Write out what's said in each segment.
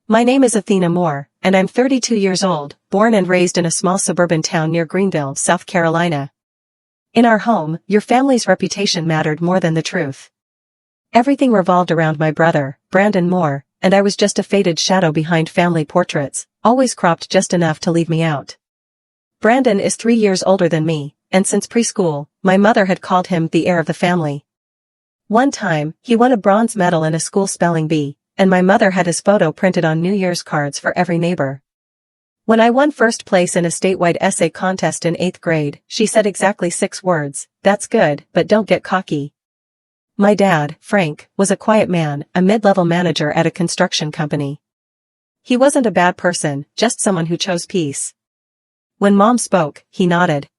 My name is Athena Moore, and I'm 32 years old, born and raised in a small suburban town near Greenville, South Carolina. In our home, your family's reputation mattered more than the truth. Everything revolved around my brother, Brandon Moore, and I was just a faded shadow behind family portraits, always cropped just enough to leave me out. Brandon is 3 years older than me, and since preschool, my mother had called him the heir of the family. One time, he won a bronze medal in a school spelling bee, and my mother had his photo printed on New Year's cards for every neighbor. When I won first place in a statewide essay contest in 8th grade, she said exactly 6 words, "That's good, but don't get cocky." My dad, Frank, was a quiet man, a mid-level manager at a construction company. He wasn't a bad person, just someone who chose peace. When Mom spoke, he nodded.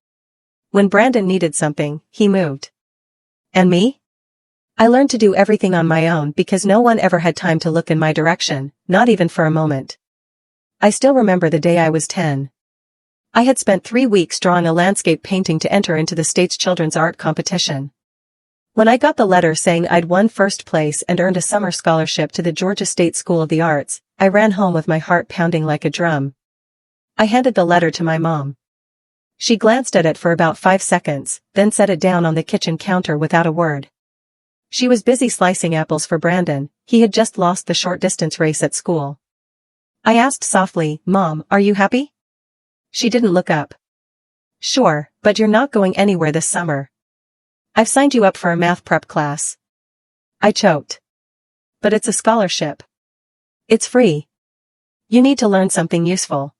When Brandon needed something, he moved. And me? I learned to do everything on my own because no one ever had time to look in my direction, not even for a moment. I still remember the day I was 10. I had spent 3 weeks drawing a landscape painting to enter into the state's children's art competition. When I got the letter saying I'd won first place and earned a summer scholarship to the Georgia State School of the Arts, I ran home with my heart pounding like a drum. I handed the letter to my mom. She glanced at it for about 5 seconds, then set it down on the kitchen counter without a word. She was busy slicing apples for Brandon. He had just lost the short-distance race at school. I asked softly, "Mom, are you happy?" She didn't look up. "Sure, but you're not going anywhere this summer. I've signed you up for a math prep class." I choked. "But it's a scholarship. It's free. You need to learn something useful.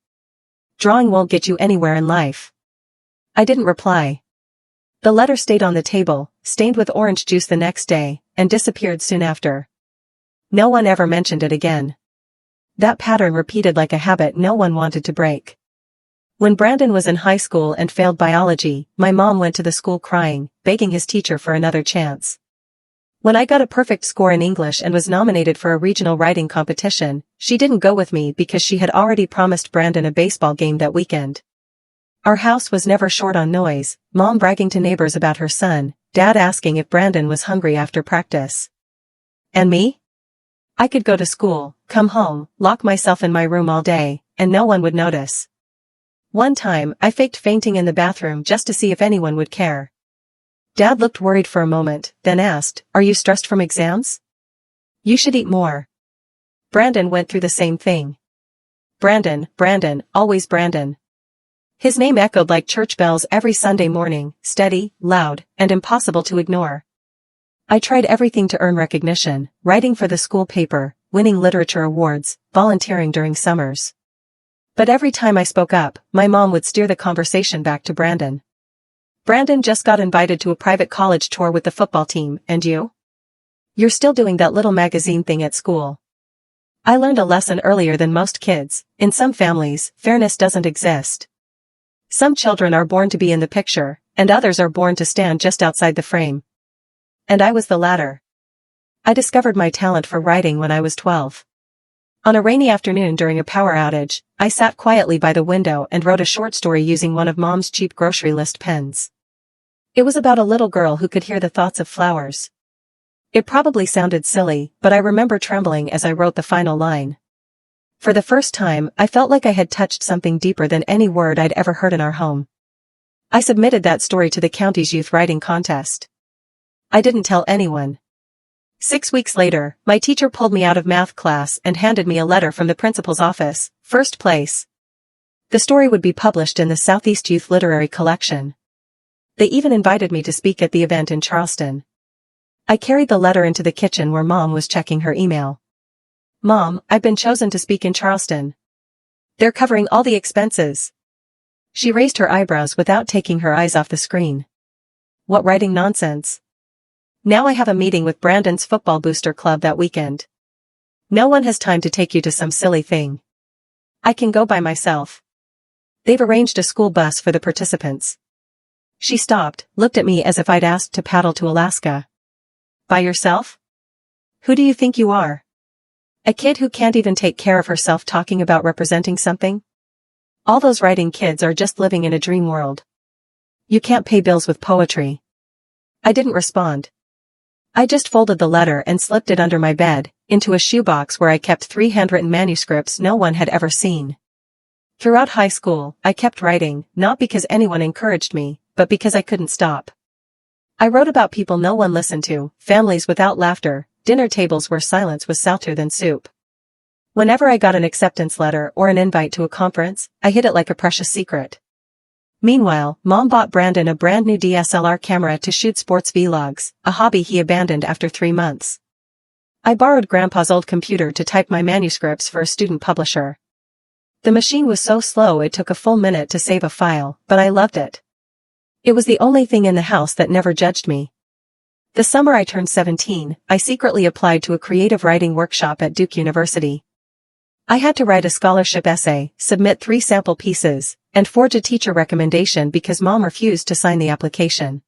Drawing won't get you anywhere in life." I didn't reply. The letter stayed on the table, stained with orange juice the next day, and disappeared soon after. No one ever mentioned it again. That pattern repeated like a habit no one wanted to break. When Brandon was in high school and failed biology, my mom went to the school crying, begging his teacher for another chance. When I got a perfect score in English and was nominated for a regional writing competition, she didn't go with me because she had already promised Brandon a baseball game that weekend. Our house was never short on noise, Mom bragging to neighbors about her son, Dad asking if Brandon was hungry after practice. And me? I could go to school, come home, lock myself in my room all day, and no one would notice. One time, I faked fainting in the bathroom just to see if anyone would care. Dad looked worried for a moment, then asked, "Are you stressed from exams? You should eat more." Brandon went through the same thing. Brandon, always Brandon. His name echoed like church bells every Sunday morning, steady, loud, and impossible to ignore. I tried everything to earn recognition, writing for the school paper, winning literature awards, volunteering during summers. But every time I spoke up, my mom would steer the conversation back to Brandon. "Brandon just got invited to a private college tour with the football team, and you? You're still doing that little magazine thing at school." I learned a lesson earlier than most kids. In some families, fairness doesn't exist. Some children are born to be in the picture, and others are born to stand just outside the frame. And I was the latter. I discovered my talent for writing when I was 12. On a rainy afternoon during a power outage, I sat quietly by the window and wrote a short story using one of Mom's cheap grocery list pens. It was about a little girl who could hear the thoughts of flowers. It probably sounded silly, but I remember trembling as I wrote the final line. For the first time, I felt like I had touched something deeper than any word I'd ever heard in our home. I submitted that story to the county's youth writing contest. I didn't tell anyone. 6 weeks later, my teacher pulled me out of math class and handed me a letter from the principal's office, first place. The story would be published in the Southeast Youth Literary Collection. They even invited me to speak at the event in Charleston. I carried the letter into the kitchen where Mom was checking her email. "Mom, I've been chosen to speak in Charleston. They're covering all the expenses." She raised her eyebrows without taking her eyes off the screen. "What writing nonsense. Now I have a meeting with Brandon's football booster club that weekend. No one has time to take you to some silly thing. I can go by myself. They've arranged a school bus for the participants." She stopped, looked at me as if I'd asked to paddle to Alaska. "By yourself? Who do you think you are? A kid who can't even take care of herself talking about representing something? All those writing kids are just living in a dream world. You can't pay bills with poetry." I didn't respond. I just folded the letter and slipped it under my bed, into a shoebox where I kept 3 handwritten manuscripts no one had ever seen. Throughout high school, I kept writing, not because anyone encouraged me, but because I couldn't stop. I wrote about people no one listened to, families without laughter, dinner tables where silence was saltier than soup. Whenever I got an acceptance letter or an invite to a conference, I hid it like a precious secret. Meanwhile, Mom bought Brandon a brand new DSLR camera to shoot sports vlogs, a hobby he abandoned after 3 months. I borrowed Grandpa's old computer to type my manuscripts for a student publisher. The machine was so slow it took a full minute to save a file, but I loved it. It was the only thing in the house that never judged me. The summer I turned 17, I secretly applied to a creative writing workshop at Duke University. I had to write a scholarship essay, submit 3 sample pieces, and forge a teacher recommendation because Mom refused to sign the application.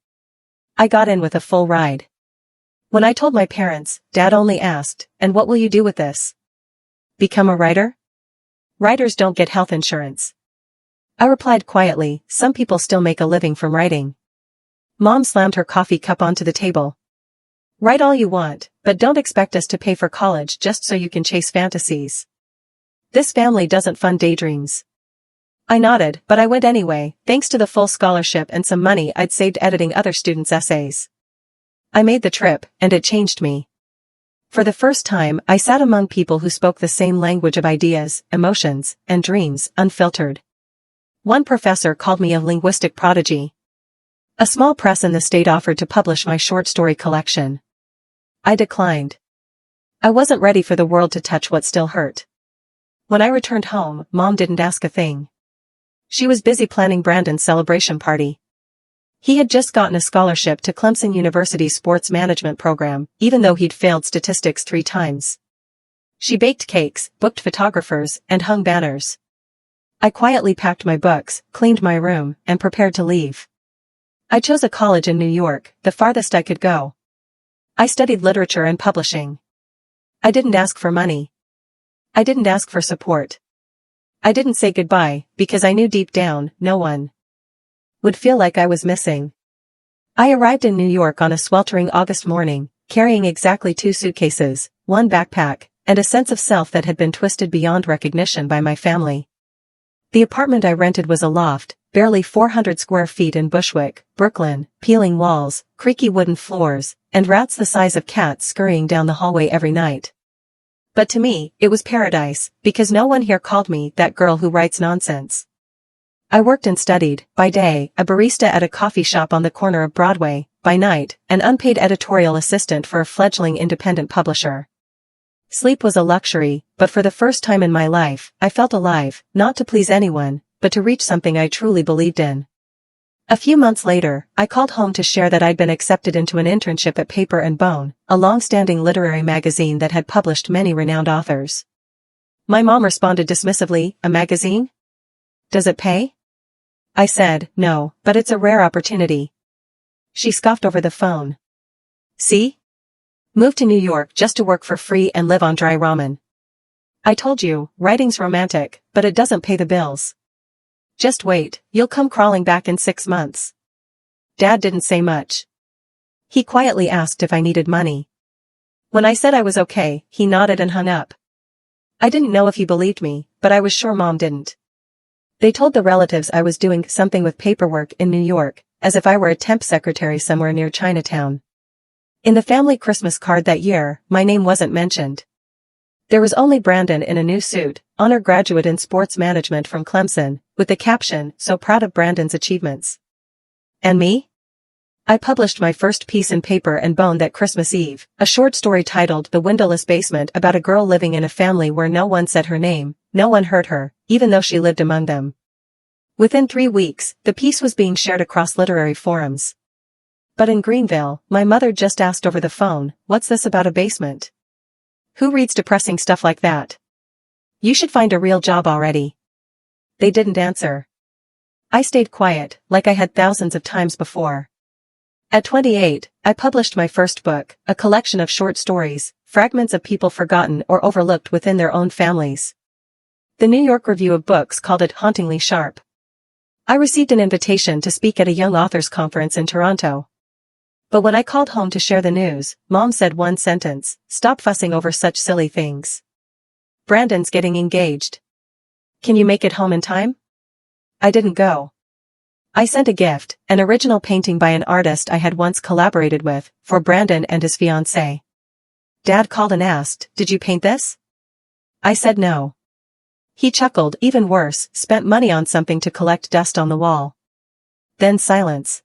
I got in with a full ride. When I told my parents, Dad only asked, "And what will you do with this? Become a writer? Writers don't get health insurance." I replied quietly, "Some people still make a living from writing." Mom slammed her coffee cup onto the table. "Write all you want, but don't expect us to pay for college just so you can chase fantasies. This family doesn't fund daydreams." I nodded, but I went anyway, thanks to the full scholarship and some money I'd saved editing other students' essays. I made the trip, and it changed me. For the first time, I sat among people who spoke the same language of ideas, emotions, and dreams, unfiltered. One professor called me a linguistic prodigy. A small press in the state offered to publish my short story collection. I declined. I wasn't ready for the world to touch what still hurt. When I returned home, Mom didn't ask a thing. She was busy planning Brandon's celebration party. He had just gotten a scholarship to Clemson University's sports management program, even though he'd failed statistics 3 times. She baked cakes, booked photographers, and hung banners. I quietly packed my books, cleaned my room, and prepared to leave. I chose a college in New York, the farthest I could go. I studied literature and publishing. I didn't ask for money. I didn't ask for support. I didn't say goodbye, because I knew deep down, no one would feel like I was missing. I arrived in New York on a sweltering August morning, carrying exactly 2 suitcases, 1 backpack, and a sense of self that had been twisted beyond recognition by my family. The apartment I rented was a loft, barely 400 square feet in Bushwick, Brooklyn, peeling walls, creaky wooden floors, and rats the size of cats scurrying down the hallway every night. But to me, it was paradise, because no one here called me that girl who writes nonsense. I worked and studied, by day, a barista at a coffee shop on the corner of Broadway, by night, an unpaid editorial assistant for a fledgling independent publisher. Sleep was a luxury, but for the first time in my life, I felt alive, not to please anyone, but to reach something I truly believed in. A few months later, I called home to share that I'd been accepted into an internship at Paper and Bone, a long-standing literary magazine that had published many renowned authors. My mom responded dismissively, "A magazine? Does it pay?" I said, "No, but it's a rare opportunity." She scoffed over the phone. "See? Moved to New York just to work for free and live on dry ramen. I told you, writing's romantic, but it doesn't pay the bills. Just wait, you'll come crawling back in 6 months." Dad didn't say much. He quietly asked if I needed money. When I said I was okay, he nodded and hung up. I didn't know if he believed me, but I was sure Mom didn't. They told the relatives I was doing something with paperwork in New York, as if I were a temp secretary somewhere near Chinatown. In the family Christmas card that year, my name wasn't mentioned. There was only Brandon in a new suit, honor graduate in sports management from Clemson, with the caption, "So proud of Brandon's achievements." And me? I published my first piece in Paper and Bone that Christmas Eve, a short story titled The Windowless Basement, about a girl living in a family where no one said her name, no one heard her, even though she lived among them. Within 3 weeks, the piece was being shared across literary forums. But in Greenville, my mother just asked over the phone, "What's this about a basement? Who reads depressing stuff like that? You should find a real job already." They didn't answer. I stayed quiet, like I had thousands of times before. At 28, I published my first book, a collection of short stories, fragments of people forgotten or overlooked within their own families. The New York Review of Books called it hauntingly sharp. I received an invitation to speak at a young authors conference in Toronto. But when I called home to share the news, Mom said one sentence, "Stop fussing over such silly things. Brandon's getting engaged. Can you make it home in time?" I didn't go. I sent a gift, an original painting by an artist I had once collaborated with, for Brandon and his fiancée. Dad called and asked, "Did you paint this?" I said no. He chuckled, even worse, spent money on something to collect dust on the wall. Then silence.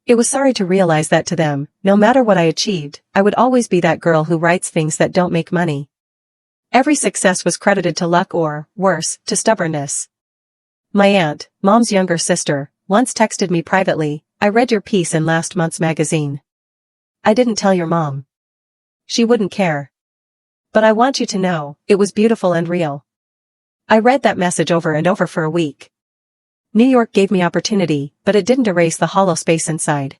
It was sorry to realize that to them, no matter what I achieved, I would always be that girl who writes things that don't make money. Every success was credited to luck or, worse, to stubbornness. My aunt, Mom's younger sister, once texted me privately, "I read your piece in last month's magazine. I didn't tell your mom. She wouldn't care. But I want you to know, it was beautiful and real." I read that message over and over for a week. New York gave me opportunity, but it didn't erase the hollow space inside.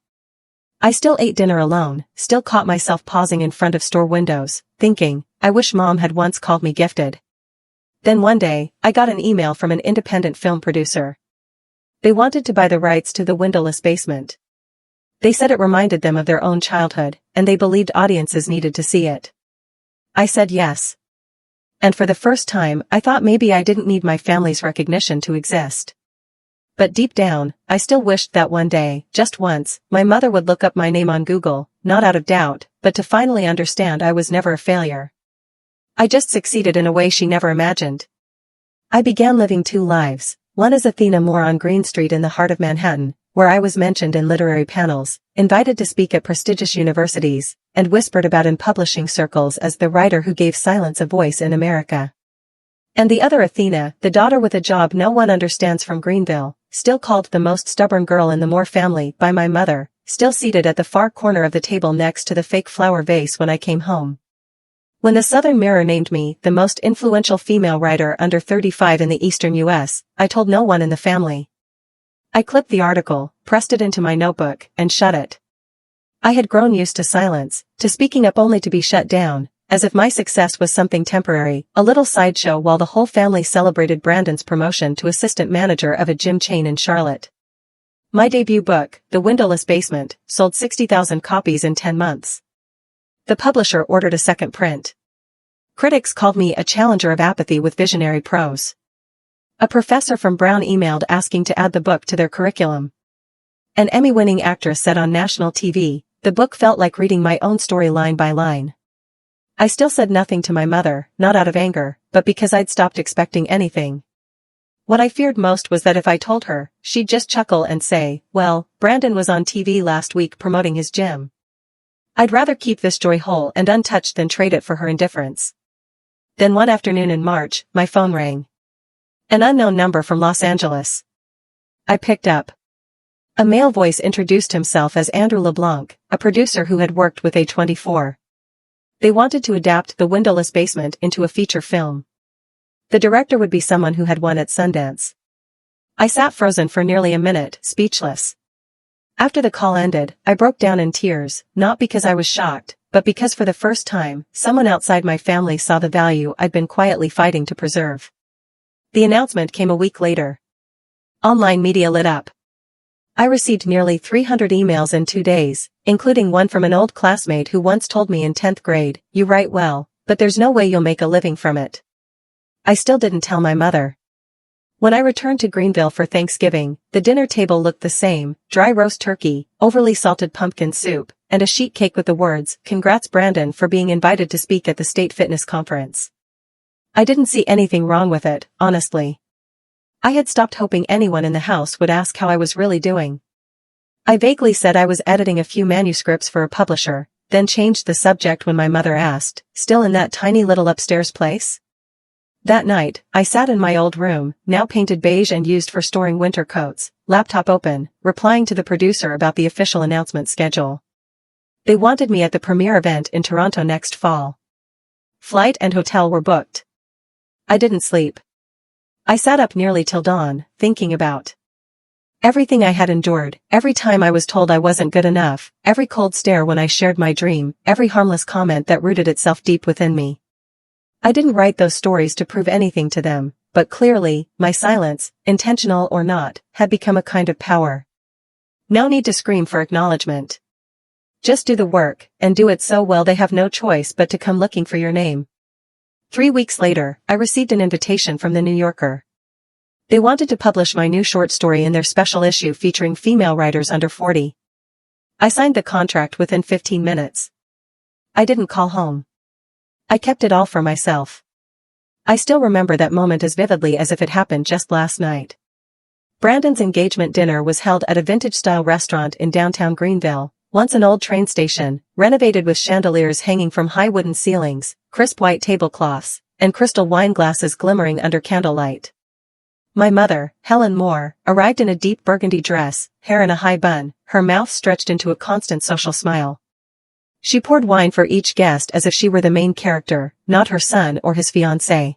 I still ate dinner alone, still caught myself pausing in front of store windows, thinking, I wish Mom had once called me gifted. Then one day, I got an email from an independent film producer. They wanted to buy the rights to The Windowless Basement. They said it reminded them of their own childhood, and they believed audiences needed to see it. I said yes. And for the first time, I thought maybe I didn't need my family's recognition to exist. But deep down, I still wished that one day, just once, my mother would look up my name on Google, not out of doubt, but to finally understand I was never a failure. I just succeeded in a way she never imagined. I began living two lives, one as Athena Moore on Green Street in the heart of Manhattan, where I was mentioned in literary panels, invited to speak at prestigious universities, and whispered about in publishing circles as the writer who gave silence a voice in America. And the other Athena, the daughter with a job no one understands from Greenville, still called the most stubborn girl in the Moore family by my mother, still seated at the far corner of the table next to the fake flower vase when I came home. When the Southern Mirror named me the most influential female writer under 35 in the eastern U.S., I told no one in the family. I clipped the article, pressed it into my notebook, and shut it. I had grown used to silence, to speaking up only to be shut down, as if my success was something temporary, a little sideshow while the whole family celebrated Brandon's promotion to assistant manager of a gym chain in Charlotte. My debut book, The Windowless Basement, sold 60,000 copies in 10 months. The publisher ordered a second print. Critics called me a challenger of apathy with visionary prose. A professor from Brown emailed asking to add the book to their curriculum. An Emmy-winning actress said on national TV, the book felt like reading my own story line by line. I still said nothing to my mother, not out of anger, but because I'd stopped expecting anything. What I feared most was that if I told her, she'd just chuckle and say, "Well, Brandon was on TV last week promoting his gym." I'd rather keep this joy whole and untouched than trade it for her indifference. Then one afternoon in March, my phone rang. An unknown number from Los Angeles. I picked up. A male voice introduced himself as Andrew LeBlanc, a producer who had worked with A24. They wanted to adapt The Windowless Basement into a feature film. The director would be someone who had won at Sundance. I sat frozen for nearly a minute, speechless. After the call ended, I broke down in tears, not because I was shocked, but because for the first time, someone outside my family saw the value I'd been quietly fighting to preserve. The announcement came a week later. Online media lit up. I received nearly 300 emails in 2 days, including one from an old classmate who once told me in 10th grade, "You write well, but there's no way you'll make a living from it." I still didn't tell my mother. When I returned to Greenville for Thanksgiving, the dinner table looked the same, dry roast turkey, overly salted pumpkin soup, and a sheet cake with the words, "Congrats Brandon for being invited to speak at the state fitness conference." I didn't see anything wrong with it, honestly. I had stopped hoping anyone in the house would ask how I was really doing. I vaguely said I was editing a few manuscripts for a publisher, then changed the subject when my mother asked, "Still in that tiny little upstairs place?" That night, I sat in my old room, now painted beige and used for storing winter coats, laptop open, replying to the producer about the official announcement schedule. They wanted me at the premiere event in Toronto next fall. Flight and hotel were booked. I didn't sleep. I sat up nearly till dawn, thinking about everything I had endured, every time I was told I wasn't good enough, every cold stare when I shared my dream, every harmless comment that rooted itself deep within me. I didn't write those stories to prove anything to them, but clearly, my silence, intentional or not, had become a kind of power. No need to scream for acknowledgement. Just do the work, and do it so well they have no choice but to come looking for your name. 3 weeks later, I received an invitation from the New Yorker. They wanted to publish my new short story in their special issue featuring female writers under 40. I signed the contract within 15 minutes. I didn't call home. I kept it all for myself. I still remember that moment as vividly as if it happened just last night. Brandon's engagement dinner was held at a vintage-style restaurant in downtown Greenville, once an old train station, renovated with chandeliers hanging from high wooden ceilings, crisp white tablecloths, and crystal wine glasses glimmering under candlelight. My mother, Helen Moore, arrived in a deep burgundy dress, hair in a high bun, her mouth stretched into a constant social smile. She poured wine for each guest as if she were the main character, not her son or his fiancée.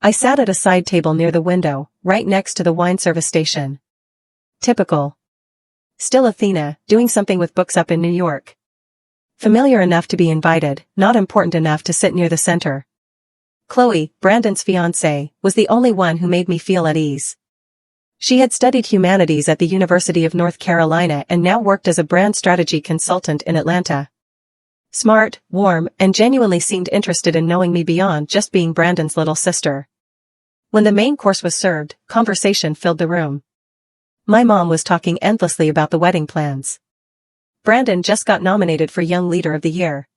I sat at a side table near the window, right next to the wine service station. Typical. Still Athena, doing something with books up in New York. Familiar enough to be invited, not important enough to sit near the center. Chloe, Brandon's fiancée, was the only one who made me feel at ease. She had studied humanities at the University of North Carolina and now worked as a brand strategy consultant in Atlanta. Smart, warm, and genuinely seemed interested in knowing me beyond just being Brandon's little sister. When the main course was served, conversation filled the room. My mom was talking endlessly about the wedding plans. Brandon just got nominated for Young Leader of the Year.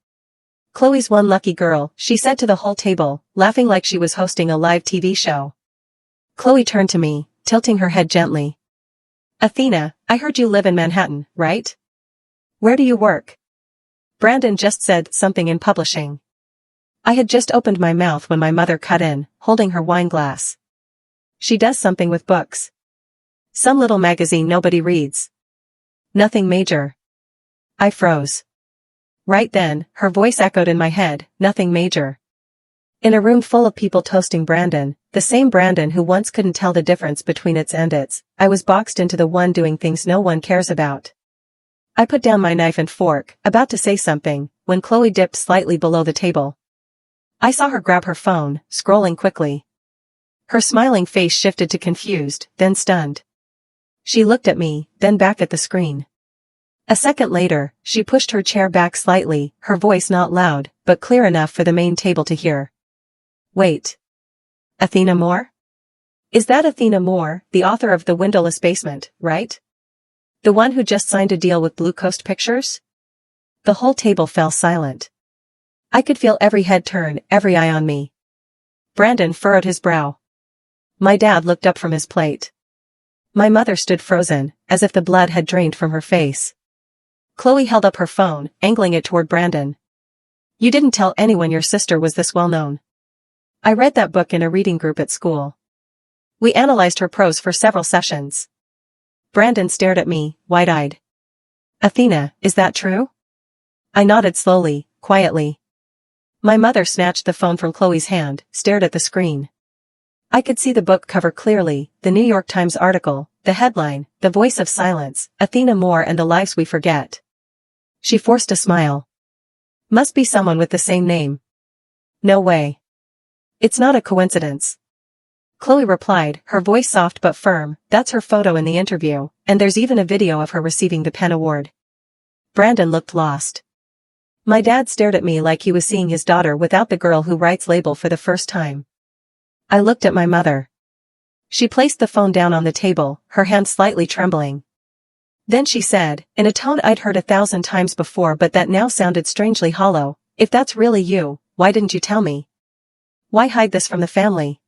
Chloe's one lucky girl, she said to the whole table, laughing like she was hosting a live TV show. Chloe turned to me, tilting her head gently. Athena, I heard you live in Manhattan, right? Where do you work? Brandon just said something in publishing. I had just opened my mouth when my mother cut in, holding her wine glass. She does something with books. Some little magazine nobody reads. Nothing major. I froze. Right then, her voice echoed in my head, nothing major. In a room full of people toasting Brandon, the same Brandon who once couldn't tell the difference between its and its, I was boxed into the one doing things no one cares about. I put down my knife and fork, about to say something, when Chloe dipped slightly below the table. I saw her grab her phone, scrolling quickly. Her smiling face shifted to confused, then stunned. She looked at me, then back at the screen. A second later, she pushed her chair back slightly, her voice not loud, but clear enough for the main table to hear. Wait. Athena Moore? Is that Athena Moore, the author of The Windowless Basement, right? The one who just signed a deal with Blue Coast Pictures? The whole table fell silent. I could feel every head turn, every eye on me. Brandon furrowed his brow. My dad looked up from his plate. My mother stood frozen, as if the blood had drained from her face. Chloe held up her phone, angling it toward Brandon. You didn't tell anyone your sister was this well known. I read that book in a reading group at school. We analyzed her prose for several sessions. Brandon stared at me, wide-eyed. Athena, is that true? I nodded slowly, quietly. My mother snatched the phone from Chloe's hand, stared at the screen. I could see the book cover clearly, the New York Times article, the headline, The Voice of Silence, Athena Moore and the Lives We Forget. She forced a smile. Must be someone with the same name. No way. It's not a coincidence. Chloe replied, her voice soft but firm, that's her photo in the interview, and there's even a video of her receiving the Penn Award. Brandon looked lost. My dad stared at me like he was seeing his daughter without the girl who writes label for the first time. I looked at my mother. She placed the phone down on the table, her hand slightly trembling. Then she said, in a tone I'd heard 1,000 times before but that now sounded strangely hollow, if that's really you, why didn't you tell me? Why hide this from the family?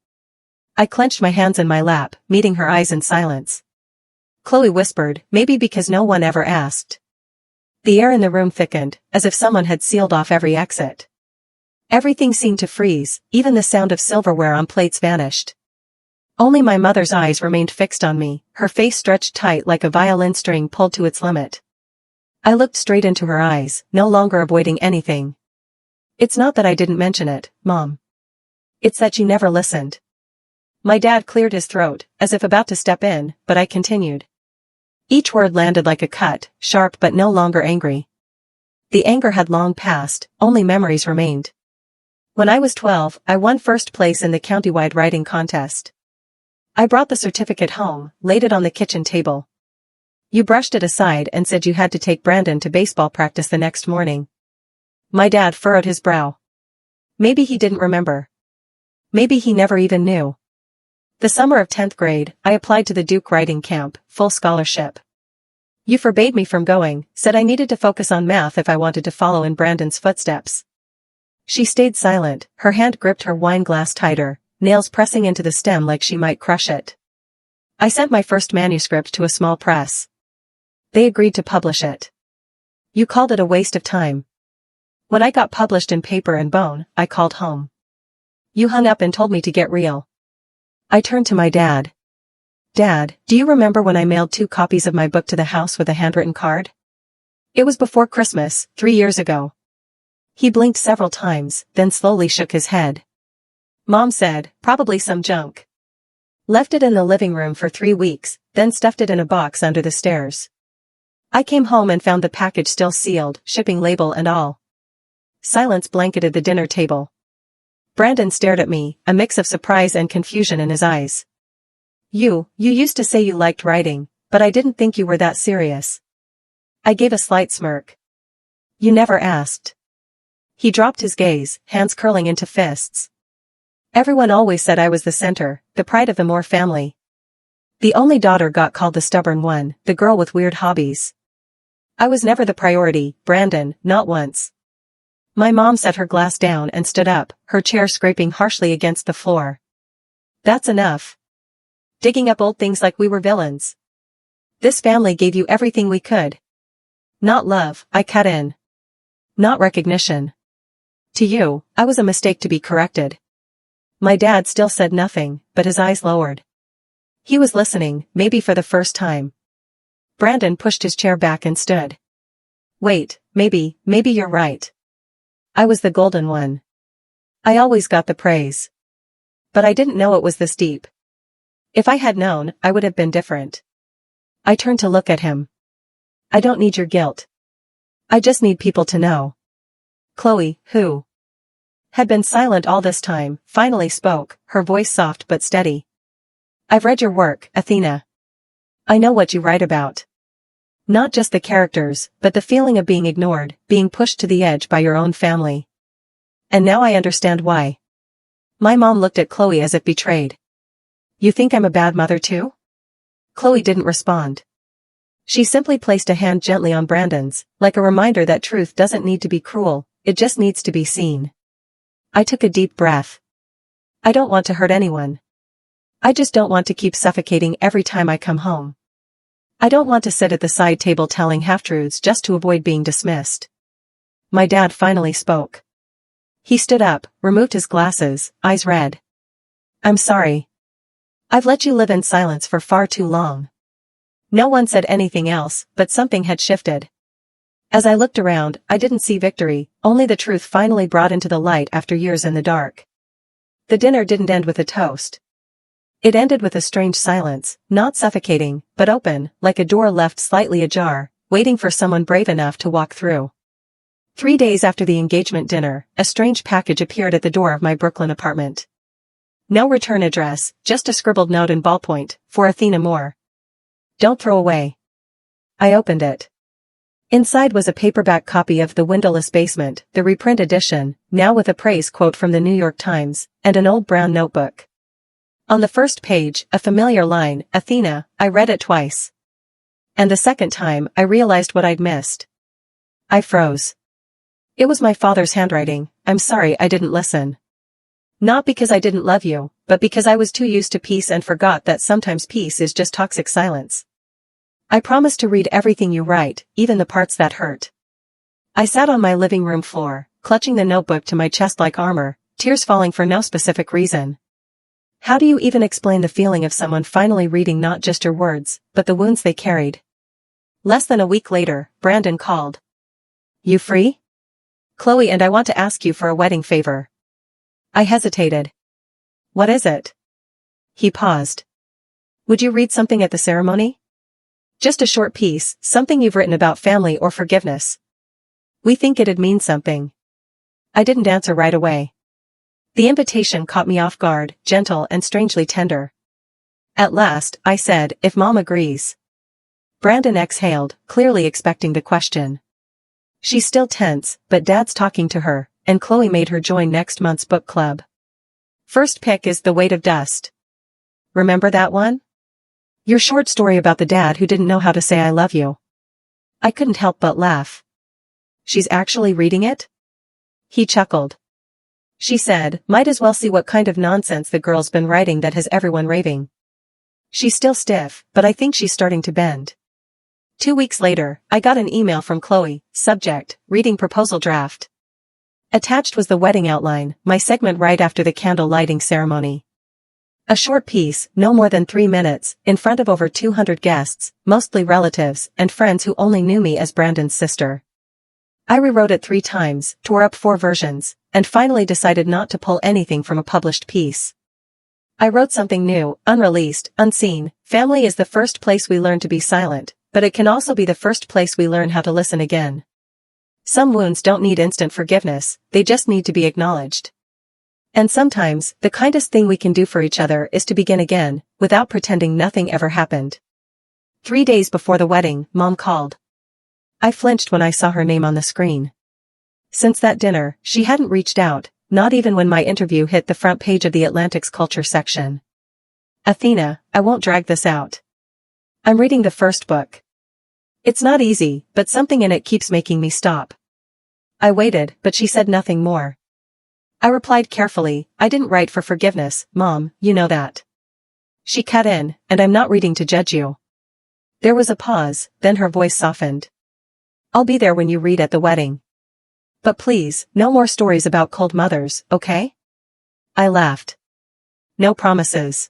I clenched my hands in my lap, meeting her eyes in silence. Chloe whispered, maybe because no one ever asked. The air in the room thickened, as if someone had sealed off every exit. Everything seemed to freeze, even the sound of silverware on plates vanished. Only my mother's eyes remained fixed on me, her face stretched tight like a violin string pulled to its limit. I looked straight into her eyes, no longer avoiding anything. It's not that I didn't mention it, Mom. It's that you never listened. My dad cleared his throat, as if about to step in, but I continued. Each word landed like a cut, sharp but no longer angry. The anger had long passed, only memories remained. When I was 12, I won first place in the countywide writing contest. I brought the certificate home, laid it on the kitchen table. You brushed it aside and said you had to take Brandon to baseball practice the next morning. My dad furrowed his brow. Maybe he didn't remember. Maybe he never even knew. The summer of 10th grade, I applied to the Duke writing camp, full scholarship. You forbade me from going, said I needed to focus on math if I wanted to follow in Brandon's footsteps. She stayed silent, her hand gripped her wine glass tighter, nails pressing into the stem like she might crush it. I sent my first manuscript to a small press. They agreed to publish it. You called it a waste of time. When I got published in Paper and Bone, I called home. You hung up and told me to get real. I turned to my dad. Dad, do you remember when I mailed 2 copies of my book to the house with a handwritten card? It was before Christmas, 3 years ago. He blinked several times, then slowly shook his head. Mom said, probably some junk. Left it in the living room for 3 weeks, then stuffed it in a box under the stairs. I came home and found the package still sealed, shipping label and all. Silence blanketed the dinner table. Brandon stared at me, a mix of surprise and confusion in his eyes. You used to say you liked writing, but I didn't think you were that serious. I gave a slight smirk. You never asked. He dropped his gaze, hands curling into fists. Everyone always said I was the center, the pride of the Moore family. The only daughter got called the stubborn one, the girl with weird hobbies. I was never the priority, Brandon, not once. My mom set her glass down and stood up, her chair scraping harshly against the floor. That's enough. Digging up old things like we were villains. This family gave you everything we could. Not love, I cut in. Not recognition. To you, I was a mistake to be corrected. My dad still said nothing, but his eyes lowered. He was listening, maybe for the first time. Brandon pushed his chair back and stood. Wait, maybe you're right. I was the golden one. I always got the praise. But I didn't know it was this deep. If I had known, I would have been different. I turned to look at him. I don't need your guilt. I just need people to know. Chloe, who had been silent all this time, finally spoke, her voice soft but steady. I've read your work, Athena. I know what you write about. Not just the characters, but the feeling of being ignored, being pushed to the edge by your own family. And now I understand why. My mom looked at Chloe as if betrayed. You think I'm a bad mother too? Chloe didn't respond. She simply placed a hand gently on Brandon's, like a reminder that truth doesn't need to be cruel, it just needs to be seen. I took a deep breath. I don't want to hurt anyone. I just don't want to keep suffocating every time I come home. I don't want to sit at the side table telling half-truths just to avoid being dismissed. My dad finally spoke. He stood up, removed his glasses, eyes red. I'm sorry. I've let you live in silence for far too long. No one said anything else, but something had shifted. As I looked around, I didn't see victory, only the truth finally brought into the light after years in the dark. The dinner didn't end with a toast. It ended with a strange silence, not suffocating, but open, like a door left slightly ajar, waiting for someone brave enough to walk through. 3 days after the engagement dinner, a strange package appeared at the door of my Brooklyn apartment. No return address, just a scribbled note in ballpoint, for Athena Moore. Don't throw away. I opened it. Inside was a paperback copy of The Windowless Basement, the reprint edition, now with a praise quote from the New York Times, and an old brown notebook. On the first page, a familiar line, Athena, I read it twice. And the second time, I realized what I'd missed. I froze. It was my father's handwriting. I'm sorry I didn't listen. Not because I didn't love you, but because I was too used to peace and forgot that sometimes peace is just toxic silence. I promise to read everything you write, even the parts that hurt. I sat on my living room floor, clutching the notebook to my chest like armor, tears falling for no specific reason. How do you even explain the feeling of someone finally reading not just your words, but the wounds they carried? Less than a week later, Brandon called. You free? Chloe and I want to ask you for a wedding favor. I hesitated. What is it? He paused. Would you read something at the ceremony? Just a short piece, something you've written about family or forgiveness. We think it'd mean something. I didn't answer right away. The invitation caught me off guard, gentle and strangely tender. At last, I said, if Mom agrees. Brandon exhaled, clearly expecting the question. She's still tense, but Dad's talking to her, and Chloe made her join next month's book club. First pick is The Weight of Dust. Remember that one? Your short story about the dad who didn't know how to say I love you. I couldn't help but laugh. She's actually reading it? He chuckled. She said, might as well see what kind of nonsense the girl's been writing that has everyone raving. She's still stiff, but I think she's starting to bend. 2 weeks later, I got an email from Chloe, subject, reading proposal draft. Attached was the wedding outline, my segment right after the candle lighting ceremony. A short piece, no more than 3 minutes, in front of over 200 guests, mostly relatives and friends who only knew me as Brandon's sister. I rewrote it 3 times, tore up 4 versions, and finally decided not to pull anything from a published piece. I wrote something new, unreleased, unseen. Family is the first place we learn to be silent, but it can also be the first place we learn how to listen again. Some wounds don't need instant forgiveness, they just need to be acknowledged. And sometimes, the kindest thing we can do for each other is to begin again, without pretending nothing ever happened. 3 days before the wedding, Mom called. I flinched when I saw her name on the screen. Since that dinner, she hadn't reached out, not even when my interview hit the front page of the Atlantic's culture section. Athena, I won't drag this out. I'm reading the first book. It's not easy, but something in it keeps making me stop. I waited, but she said nothing more. I replied carefully, I didn't write for forgiveness, Mom, you know that. She cut in, and I'm not reading to judge you. There was a pause, then her voice softened. I'll be there when you read at the wedding. But please, no more stories about cold mothers, okay? I laughed. No promises.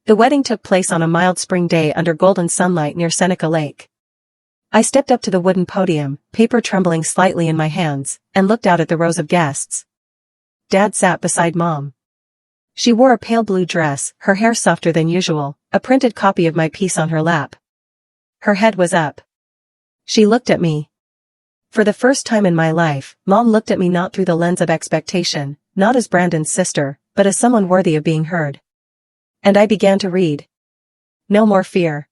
The wedding took place on a mild spring day under golden sunlight near Seneca Lake. I stepped up to the wooden podium, paper trembling slightly in my hands, and looked out at the rows of guests. Dad sat beside Mom. She wore a pale blue dress, her hair softer than usual, a printed copy of my piece on her lap. Her head was up. She looked at me. For the first time in my life, Mom looked at me not through the lens of expectation, not as Brandon's sister, but as someone worthy of being heard. And I began to read. No more fear.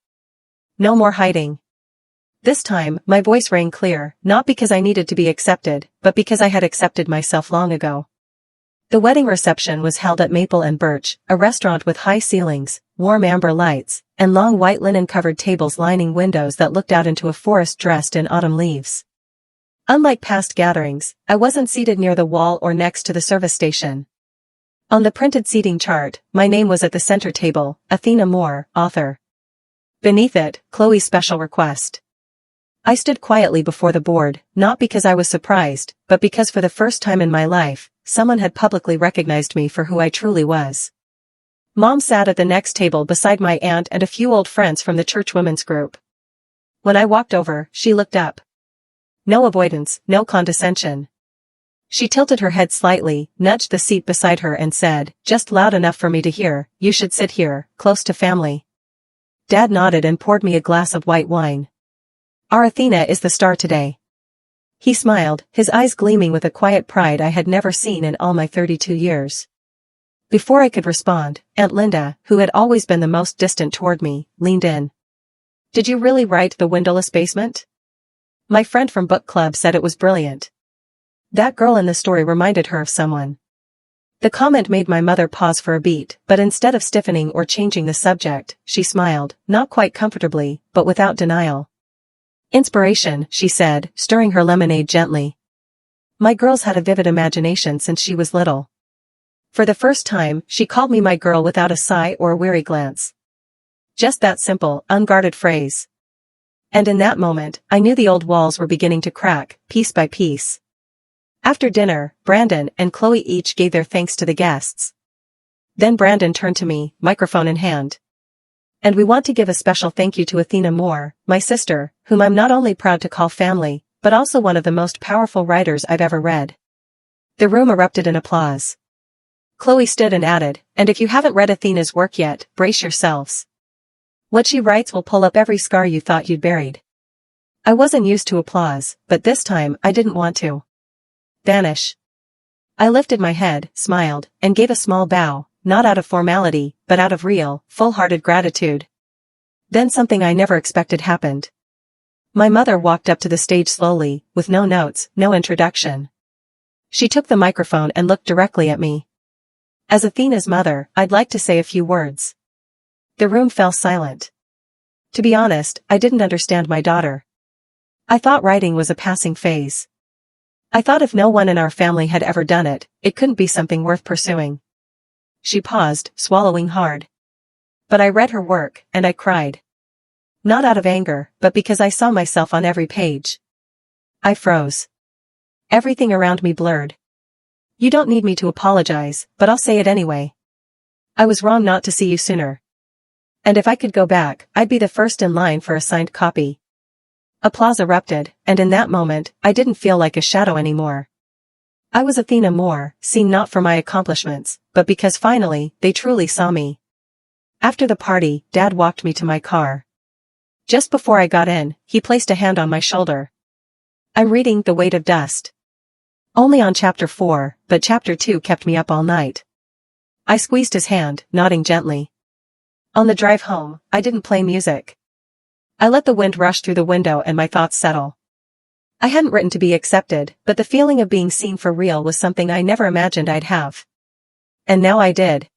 No more hiding. This time, my voice rang clear, not because I needed to be accepted, but because I had accepted myself long ago. The wedding reception was held at Maple and Birch, a restaurant with high ceilings, warm amber lights, and long white linen-covered tables lining windows that looked out into a forest dressed in autumn leaves. Unlike past gatherings, I wasn't seated near the wall or next to the service station. On the printed seating chart, my name was at the center table, Athena Moore, author. Beneath it, Chloe's special request. I stood quietly before the board, not because I was surprised, but because for the first time in my life, someone had publicly recognized me for who I truly was. Mom sat at the next table beside my aunt and a few old friends from the church women's group. When I walked over, she looked up. No avoidance, no condescension. She tilted her head slightly, nudged the seat beside her and said, just loud enough for me to hear, you should sit here, close to family. Dad nodded and poured me a glass of white wine. Our Athena is the star today. He smiled, his eyes gleaming with a quiet pride I had never seen in all my 32 years. Before I could respond, Aunt Linda, who had always been the most distant toward me, leaned in. Did you really write The Windowless Basement? My friend from book club said it was brilliant. That girl in the story reminded her of someone. The comment made my mother pause for a beat, but instead of stiffening or changing the subject, she smiled, not quite comfortably, but without denial. Inspiration, she said, stirring her lemonade gently. My girl's had a vivid imagination since she was little. For the first time, she called me my girl without a sigh or a weary glance. Just that simple, unguarded phrase. And in that moment, I knew the old walls were beginning to crack, piece by piece. After dinner, Brandon and Chloe each gave their thanks to the guests. Then Brandon turned to me, microphone in hand. And we want to give a special thank you to Athena Moore, my sister, whom I'm not only proud to call family, but also one of the most powerful writers I've ever read. The room erupted in applause. Chloe stood and added, and if you haven't read Athena's work yet, brace yourselves. What she writes will pull up every scar you thought you'd buried. I wasn't used to applause, but this time I didn't want to vanish. I lifted my head, smiled, and gave a small bow, not out of formality, but out of real, full-hearted gratitude. Then something I never expected happened. My mother walked up to the stage slowly, with no notes, no introduction. She took the microphone and looked directly at me. As Athena's mother, I'd like to say a few words. The room fell silent. To be honest, I didn't understand my daughter. I thought writing was a passing phase. I thought if no one in our family had ever done it, it couldn't be something worth pursuing. She paused, swallowing hard. But I read her work, and I cried. Not out of anger, but because I saw myself on every page. I froze. Everything around me blurred. You don't need me to apologize, but I'll say it anyway. I was wrong not to see you sooner. And if I could go back, I'd be the first in line for a signed copy. Applause erupted, and in that moment, I didn't feel like a shadow anymore. I was Athena Moore, seen not for my accomplishments, but because finally, they truly saw me. After the party, Dad walked me to my car. Just before I got in, he placed a hand on my shoulder. I'm reading The Weight of Dust. Only on chapter 4, but chapter 2 kept me up all night. I squeezed his hand, nodding gently. On the drive home, I didn't play music. I let the wind rush through the window and my thoughts settle. I hadn't written to be accepted, but the feeling of being seen for real was something I never imagined I'd have. And now I did.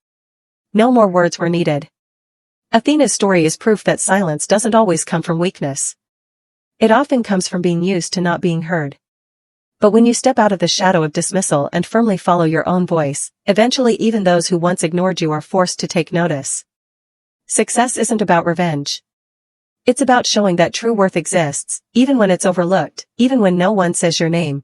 No more words were needed. Athena's story is proof that silence doesn't always come from weakness. It often comes from being used to not being heard. But when you step out of the shadow of dismissal and firmly follow your own voice, eventually even those who once ignored you are forced to take notice. Success isn't about revenge. It's about showing that true worth exists, even when it's overlooked, even when no one says your name.